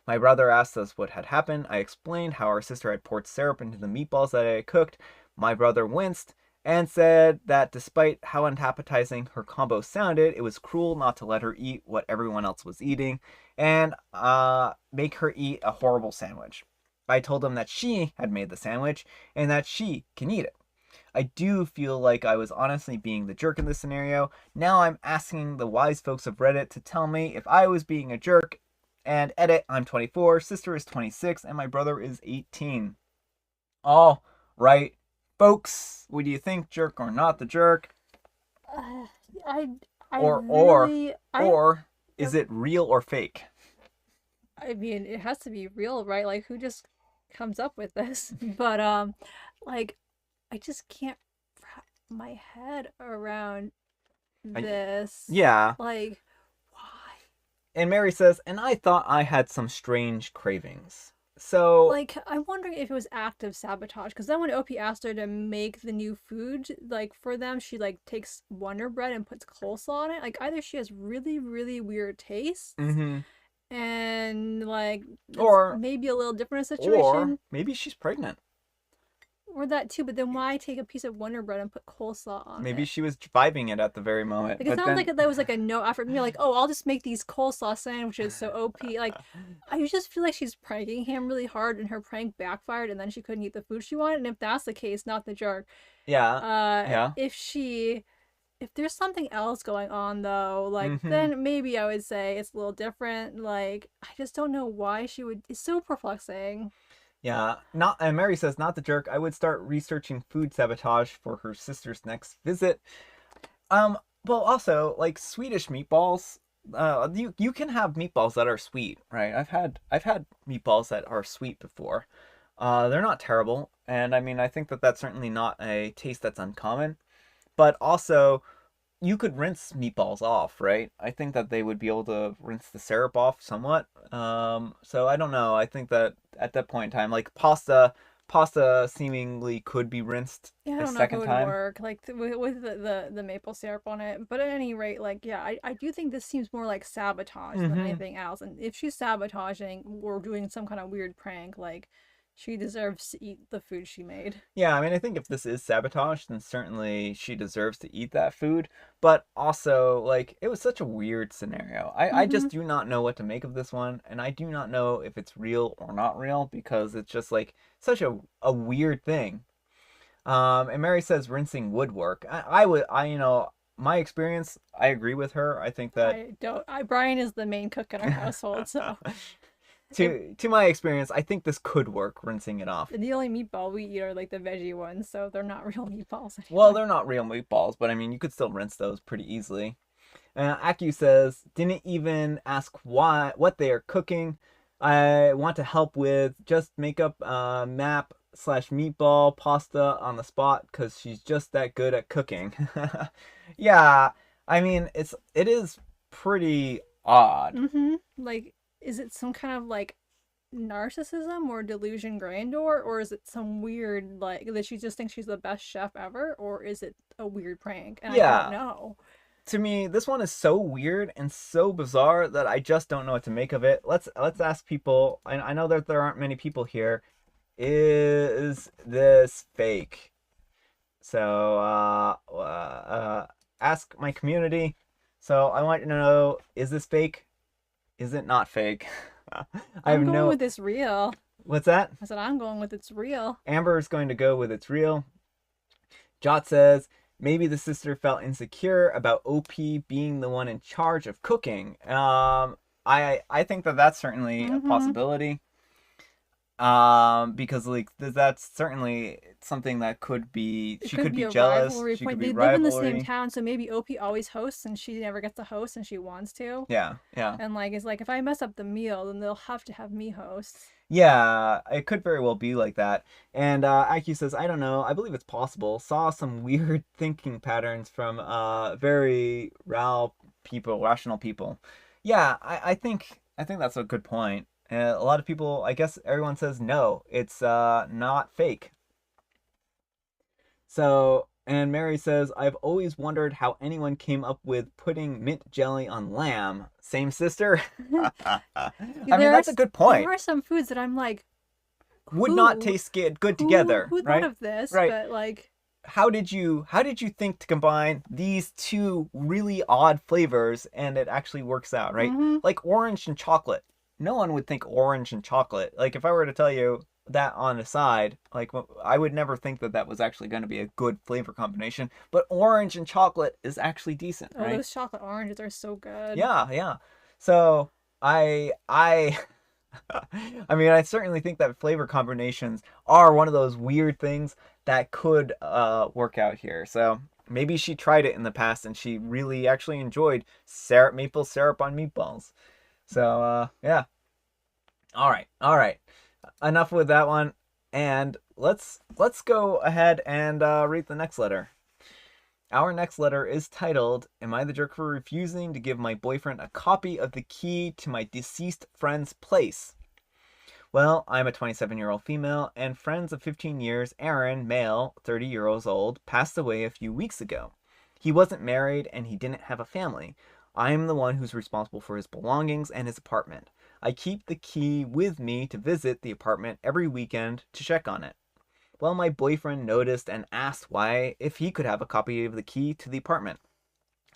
My brother asked us what had happened. I explained how our sister had poured syrup into the meatballs that I had cooked. My brother winced and said that despite how unappetizing her combo sounded, it was cruel not to let her eat what everyone else was eating and make her eat a horrible sandwich. I told him that she had made the sandwich and that she can eat it. I do feel like I was honestly being the jerk in this scenario. Now I'm asking the wise folks of Reddit to tell me if I was being a jerk. And edit, I'm 24, sister is 26, and my brother is 18. All right, folks, what do you think, jerk or not the jerk? Uh, I I Or, or, really or is yep. it real or fake? I mean, it has to be real, right? Like who just comes up with this? But like I just can't wrap my head around I, this. yeah, Like why? and Mary says, and I thought I had some strange cravings. So, Like I'm wondering if it was active sabotage because then when OP asked her to make the new food like for them, she like takes Wonder Bread and puts coleslaw on it. Like either she has really really weird tastes mm-hmm. and like it's or, maybe a little different or situation. maybe she's pregnant. Or that too, but then why take a piece of Wonder Bread and put coleslaw on Maybe it? she was vibing it at the very moment, Like it but sounds then like that was like a no effort. Me like, oh, I'll just make these coleslaw sandwiches. So OP, like, I just feel like she's pranking him really hard, and her prank backfired, and then she couldn't eat the food she wanted. And if that's the case, not the jerk. yeah, yeah. If there's something else going on though, like Mm-hmm. then maybe I would say it's a little different. Like I just don't know why she would. It's so perplexing. Yeah, not and Mary says not the jerk. I would start researching food sabotage for her sister's next visit. Um, well, also like Swedish meatballs. You can have meatballs that are sweet, right? I've had meatballs that are sweet before. They're not terrible, and I mean I think that that's certainly not a taste that's uncommon. But also, you could rinse meatballs off, right? I think that they would be able to rinse the syrup off somewhat. So I don't know. I think that at that point in time, like pasta seemingly could be rinsed Yeah, I a don't know if it second would time. work like with the maple syrup on it. But at any rate, like yeah, I do think this seems more like sabotage than Mm-hmm. anything else. And if she's sabotaging or doing some kind of weird prank, like she deserves to eat the food she made. Yeah, I mean, I think if this is sabotage, then certainly she deserves to eat that food. But also, like, it was such a weird scenario. I Mm-hmm. just do not know what to make of this one, and I do not know if it's real or not real because it's just like such a weird thing. And Mary says rinsing would work. I would, my experience, I agree with her. I think that I don't. Brian is the main cook in our household, so if to my experience, I think this could work, rinsing it off. the only meatball we eat are like the veggie ones, so they're not real meatballs Well, anyway. they're not real meatballs, but I mean, you could still rinse those pretty easily. Aku says, didn't even ask what they are cooking. I want to help with just make up map slash meatball pasta on the spot because she's just that good at cooking. Yeah, I mean it is pretty odd. Mm-hmm. Like, is it some kind of like narcissism or delusion grandeur, or is it some weird like that she just thinks she's the best chef ever, or is it a weird prank? And I don't Yeah, know. to me this one is so weird and so bizarre that I just don't know what to make of it. Let's ask people. I know that there aren't many people here. Is this fake? So, ask my community. So, I want to know, is this fake? Is it not fake? I have I'm going no. with it's real. What's that? I said I'm going with it's real. Amber is going to go with it's real. Jot says, maybe the sister felt insecure about OP being the one in charge of cooking. I think that that's certainly a Mm-hmm. possibility. Because like that's certainly something that could be. It She could could be be a jealous. rivalry She could point. be They live in the same rivalry. town, so maybe OP always hosts and she never gets to host and she wants to. Yeah, yeah, And like it's like if I mess up the meal, then they'll have to have me host. yeah. It could very well be like that. And IQ says, I don't know. I believe it's possible. Saw some weird thinking patterns from very rational people. Yeah, I think that's a good point. A lot of people, I guess, everyone says no. It's not fake. So, and Mary says, I've always wondered how anyone came up with putting mint jelly on lamb. Same sister? I mean, there are that's a good there point. are some foods that I'm like, Would not who taste good together, who thought right? of this? Right. But like, How did you think to combine these two really odd flavors and it actually works out, right? mm-hmm. Like orange and chocolate. No one would think orange and chocolate. Like if I were to tell you that on the side, like I would never think that that was actually going to be a good flavor combination, but orange and chocolate is actually decent, Oh, right? those chocolate oranges are so good. Yeah, yeah. So I I mean, I certainly think that flavor combinations are one of those weird things that could work out here. So maybe she tried it in the past and she really actually enjoyed maple syrup on meatballs. So yeah. All right, all right. Enough with that one, and let's go ahead and read the next letter. Our next letter is titled, Am I the jerk for refusing to give my boyfriend a copy of the key to my deceased friend's place? Well, I'm a 27-year-old female, and friends of 15 years, Aaron, male, 30 years old, passed away a few weeks ago. He wasn't married and he didn't have a family. I'm the one who's responsible for his belongings and his apartment. I keep the key with me to visit the apartment every weekend to check on it. Well, my boyfriend noticed and asked why if he could have a copy of the key to the apartment.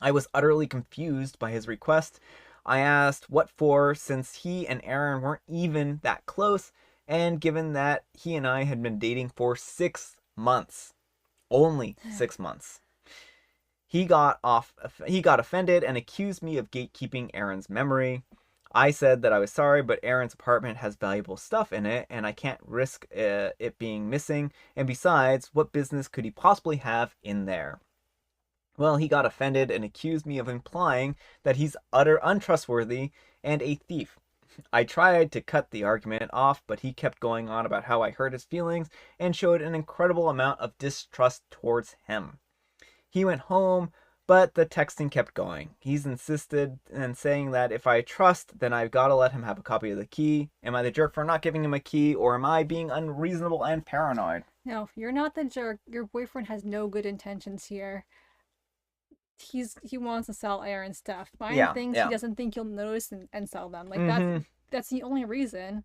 I was utterly confused by his request. I asked what for, since he and Aaron weren't even that close, and given that he and I had been dating for 6 months. Only 6 months. He got offended and accused me of gatekeeping Aaron's memory. I said that I was sorry, but Aaron's apartment has valuable stuff in it, and I can't risk it being missing. And besides, what business could he possibly have in there? Well, he got offended and accused me of implying that he's utter untrustworthy and a thief. I tried to cut the argument off, but he kept going on about how I hurt his feelings and showed an incredible amount of distrust towards him. He went home, but the texting kept going. He's insisted and saying that if I trust, then I've got to let him have a copy of the key. Am I the jerk for not giving him a key, or am I being unreasonable and paranoid? No, you're not the jerk. Your boyfriend has no good intentions here. He wants to sell Aaron stuff. Find Yeah, things yeah. he doesn't think you'll notice and sell them. Like Mm-hmm. that's the only reason.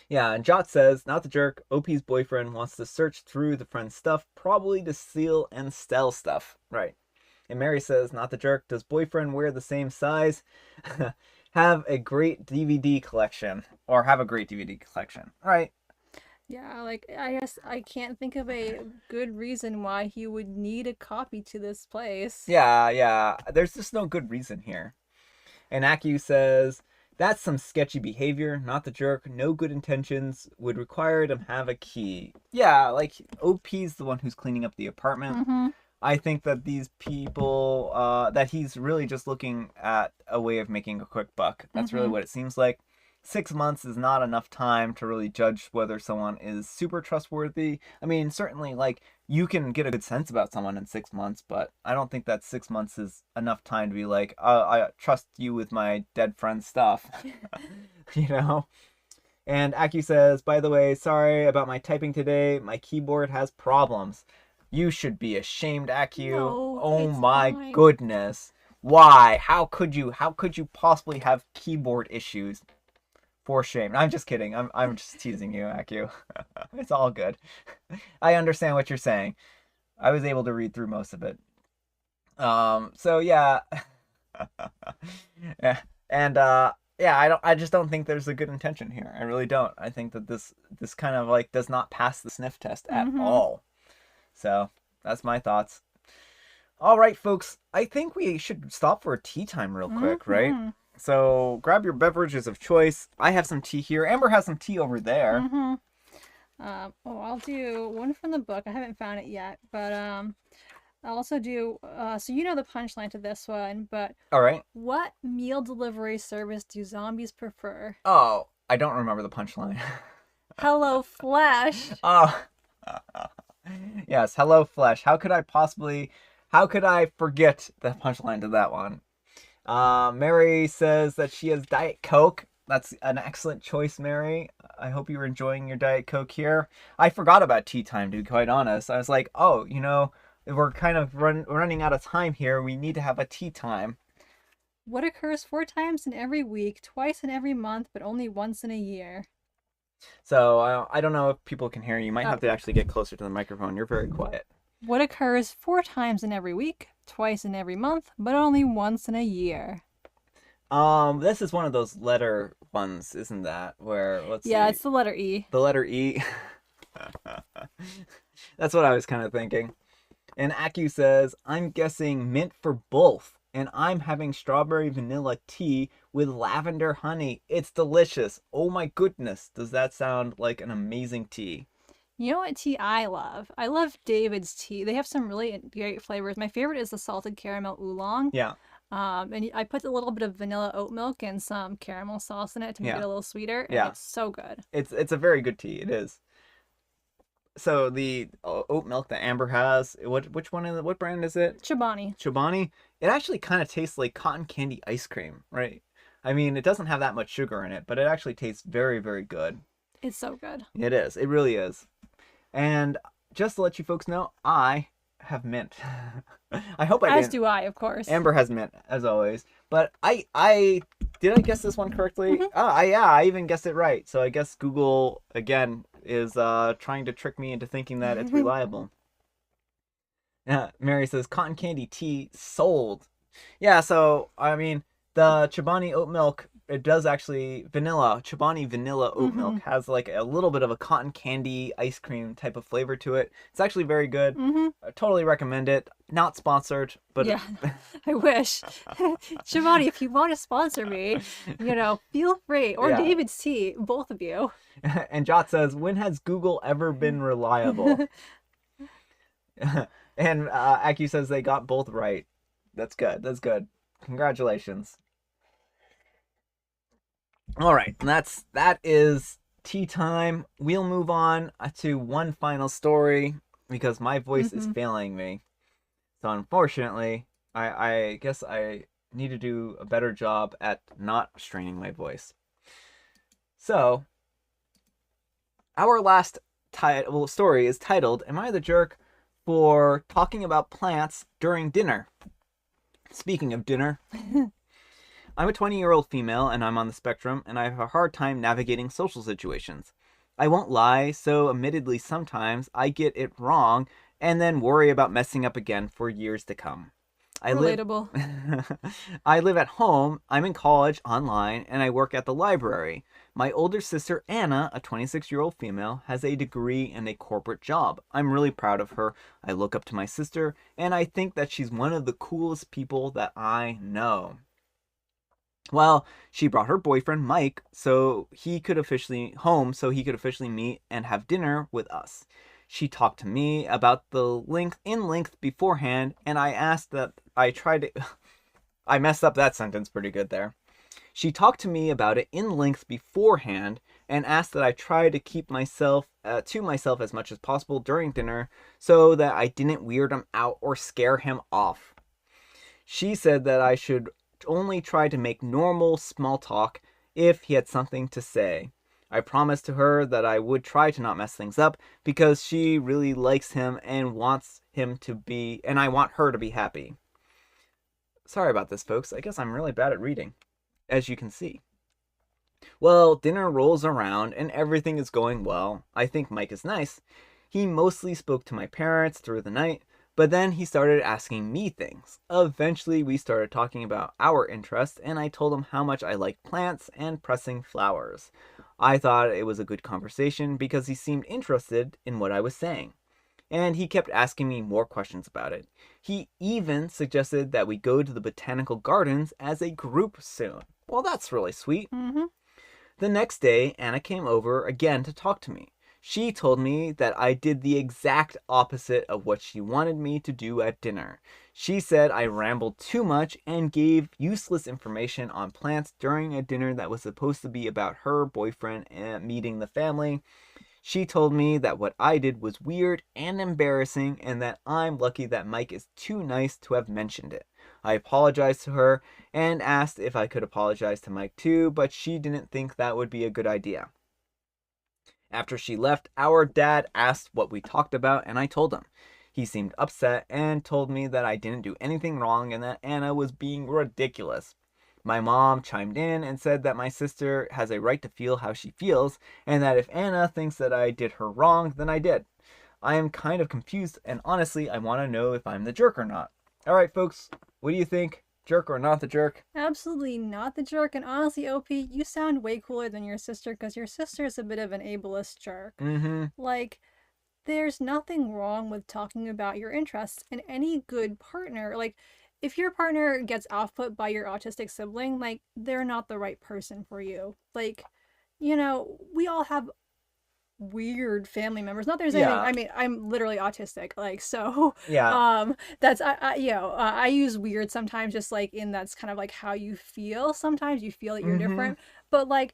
Yeah, and Jot says, not the jerk, OP's boyfriend wants to search through the friend's stuff, probably to steal and sell stuff. Right. And Mary says, not the jerk, does boyfriend wear the same size? Have a great DVD collection. Or have a great DVD collection. Right. Yeah, like I guess I can't think of a good reason why he would need a copy to this place. Yeah, yeah. There's just no good reason here. And Acu says, that's some sketchy behavior, not the jerk. No good intentions would require him have a key. Yeah, like OP's the one who's cleaning up the apartment. Mm-hmm. I think that these people, that he's really just looking at a way of making a quick buck. That's really what it seems like. 6 months is not enough time to really judge whether someone is super trustworthy. I mean, certainly, like, you can get a good sense about someone in 6 months, but I don't think that 6 months is enough time to be like, I trust you with my dead friend's stuff. You know? And Aki says, by the way, sorry about my typing today. My keyboard has problems. You should be ashamed, Aki. No, Oh it's my fine. goodness. Why? How could you possibly have keyboard issues? For shame. I'm just kidding. I'm just teasing you, Aku. It's all good. I understand what you're saying. I was able to read through most of it. So yeah. Yeah. And yeah, I just don't think there's a good intention here. I really don't. I think that this kind of like does not pass the sniff test at all. So, that's my thoughts. All right, folks. I think we should stop for a tea time real quick, right? So grab your beverages of choice. I have some tea here. Amber has some tea over there. I'll do one from the book. I haven't found it yet, but I'll also do. So you know the punchline to this one, but All right. what meal delivery service do zombies prefer? Oh, I don't remember the punchline. Hello Flesh. Oh, yes. Hello, Flesh. How could I forget the punchline to that one? Mary says that she has Diet Coke. That's an excellent choice, Mary. I hope you were enjoying your Diet Coke here. I forgot about tea time, to be quite honest. I was like, oh, we're kind of running out of time here. We need to have a tea time. What occurs 4 times in every week, twice in every month, but only once in a year? So I don't know if people can hear you. You might have to actually get closer to the microphone. You're very quiet. What occurs 4 times in every week, twice in every month, but only once in a year? This is one of those letter ones, isn't that? Where, let's see. Yeah, it's the letter E. The letter E. That's what I was kind of thinking. And Aku says, I'm guessing mint for both. And I'm having strawberry vanilla tea with lavender honey. It's delicious. Oh my goodness. Does that sound like an amazing tea? You know what tea I love? I love David's tea. They have some really great flavors. My favorite is the salted caramel oolong. Yeah. And I put a little bit of vanilla oat milk and some caramel sauce in it to make it a little sweeter. And it's so good. It's a very good tea. It is. So the oat milk that Amber has, what brand is it? Chobani. Chobani. It actually kind of tastes like cotton candy ice cream, right? I mean, it doesn't have that much sugar in it, but it actually tastes very, very good. It's so good. It is. It really is. And just to let you folks know, I have mint. I hope I didn't. As do I, of course. Amber has mint, as always. But I did I guess this one correctly? I even guessed it right. So I guess Google, again, is trying to trick me into thinking that it's reliable. Mary says cotton candy tea sold. Yeah, so I mean the Chobani oat milk, it does actually vanilla Chobani vanilla oat Mm-hmm. milk has like a little bit of a cotton candy ice cream type of flavor to it. It's actually very good. Mm-hmm. I totally recommend it. Not sponsored, but Yeah, I wish. Shivani, if you want to sponsor me, feel free. Or yeah. David's tea, both of you. And Jot says, when has Google ever been reliable? And Aki says they got both right. That's good. That's good. Congratulations. All right, that is tea time. We'll move on to one final story because my voice is Mm-hmm. failing me. So unfortunately, I guess I need to do a better job at not straining my voice. So our last story is titled "Am I the Jerk for Talking About Plants During Dinner?" Speaking of dinner, I'm a 20-year-old female and I'm on the spectrum and I have a hard time navigating social situations. I won't lie, so admittedly sometimes I get it wrong and then worry about messing up again for years to come. I live Relatable. I live at home, I'm in college online, and I work at the library. My older sister Anna, a 26-year-old female, has a degree and a corporate job. I'm really proud of her. I look up to my sister and I think that she's one of the coolest people that I know. Well, she brought her boyfriend Mike so he could officially meet and have dinner with us. She talked to me about the length beforehand, and I asked that I tried to I messed up that sentence pretty good there. She talked to me about it in length beforehand and asked that I try to keep myself to myself as much as possible during dinner so that I didn't weird him out or scare him off. She said that I should only try to make normal small talk if he had something to say. I promised to her that I would try to not mess things up because she really likes him and wants him to be, and I want her to be happy. Sorry about this, folks. I guess I'm really bad at reading, as you can see. Well, dinner rolls around and everything is going well. I think Mike is nice. He mostly spoke to my parents through the night, but then he started asking me things. Eventually, we started talking about our interests, and I told him how much I liked plants and pressing flowers. I thought it was a good conversation because he seemed interested in what I was saying. And he kept asking me more questions about it. He even suggested that we go to the botanical gardens as a group soon. Well, that's really sweet. Mm-hmm. The next day, Anna came over again to talk to me. She told me that I did the exact opposite of what she wanted me to do at dinner. She said I rambled too much and gave useless information on plants during a dinner that was supposed to be about her boyfriend and meeting the family. She told me that what I did was weird and embarrassing and that I'm lucky that Mike is too nice to have mentioned it. I apologized to her and asked if I could apologize to Mike too, but she didn't think that would be a good idea. After she left, our dad asked what we talked about, and I told him. He seemed upset and told me that I didn't do anything wrong and that Anna was being ridiculous. My mom chimed in and said that my sister has a right to feel how she feels, and that if Anna thinks that I did her wrong, then I did. I am kind of confused, and honestly, I want to know if I'm the jerk or not. Alright, folks, what do you think? Jerk or not the jerk? Absolutely not the jerk. And honestly, OP, you sound way cooler than your sister because your sister is a bit of an ableist jerk. Mm hmm. Like, there's nothing wrong with talking about your interests, and any good partner, like, if your partner gets off put by your autistic sibling, like, they're not the right person for you. Like, we all have weird family members. Not there's anything. Yeah. I mean, I'm literally autistic, like, so. Yeah. That's I use weird sometimes, just like in that's kind of like how you feel. Sometimes you feel that you're Mm hmm. different, but like,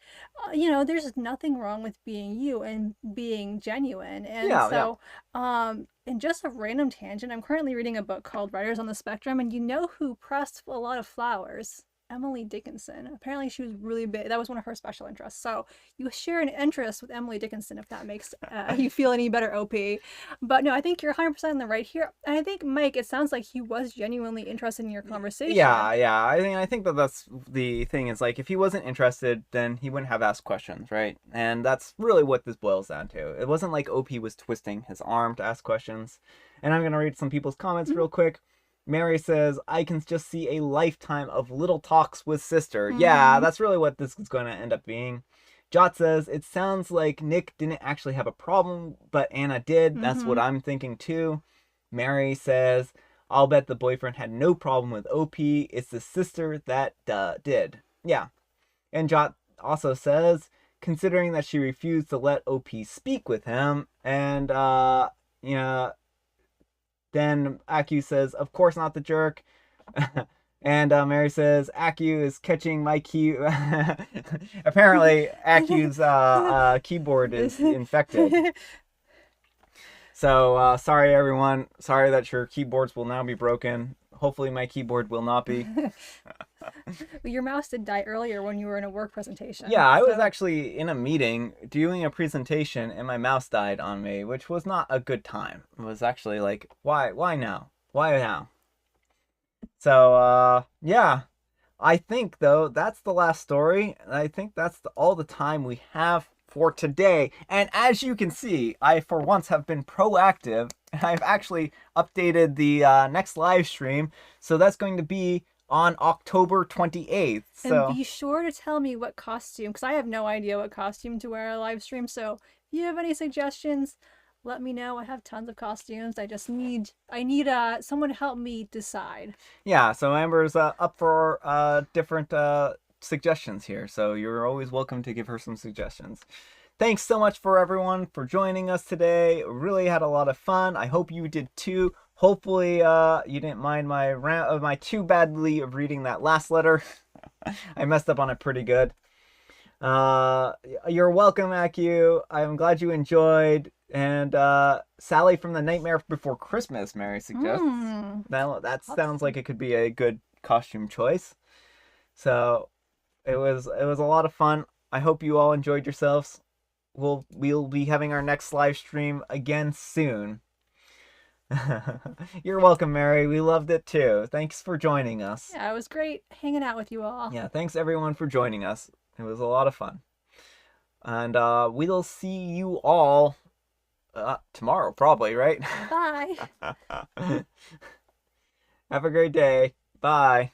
there's nothing wrong with being you and being genuine. And Yeah, yeah. so, in just a random tangent, I'm currently reading a book called Writers on the Spectrum, and you know who pressed a lot of flowers? Emily Dickinson. Apparently, she was really big. That was one of her special interests. So you share an interest with Emily Dickinson if that makes you feel any better, OP. But no, I think you're 100% in the right here. And I think, Mike, it sounds like he was genuinely interested in your conversation. Yeah. I think that that's the thing is like if he wasn't interested, then he wouldn't have asked questions, right? And that's really what this boils down to. It wasn't like OP was twisting his arm to ask questions. And I'm gonna read some people's comments real quick. Mary says, I can just see a lifetime of little talks with sister. Yeah, Mm-hmm. that's really what this is going to end up being. Jot says, it sounds like Nick didn't actually have a problem, but Anna did. That's Mm-hmm. what I'm thinking too. Mary says, I'll bet the boyfriend had no problem with OP. It's the sister that did. Yeah. And Jot also says, considering that she refused to let OP speak with him, and, yeah, then Aku says, of course not the jerk. And Mary says, Aku is catching my key. Apparently, Aku's keyboard is infected. So, sorry, everyone. Sorry that your keyboards will now be broken. Hopefully, my keyboard will not be. Your mouse did die earlier when you were in a work presentation. Yeah, I was So actually in a meeting doing a presentation and my mouse died on me, which was not a good time. It was actually like, why now? Why now? So, yeah. I think though that's the last story. I think that's all the time we have for today. And as you can see, I for once have been proactive and I've actually updated the next live stream. So that's going to be on October 28th. and So be sure to tell me what costume, because I have no idea what costume to wear a live stream. So if you have any suggestions, let me know. I have tons of costumes. I need someone to help me decide. yeah, so Amber's up for different suggestions here. So you're always welcome to give her some suggestions. Thanks so much for everyone for joining us today. Really had a lot of fun. I hope you did too. Hopefully you didn't mind my rant of my too badly of reading that last letter. I messed up on it pretty good. Uh, you're welcome, Aku. I'm glad you enjoyed. And Sally from the Nightmare Before Christmas, Mary suggests. Hmm. That sounds like it could be a good costume choice. So it was a lot of fun. I hope you all enjoyed yourselves. We'll be having our next live stream again soon. You're welcome, Mary. We loved it too. Thanks for joining us. Yeah, it was great hanging out with you all. Yeah, thanks everyone for joining us. It was a lot of fun. And we'll see you all tomorrow, probably, right? Bye. Have a great day. Bye.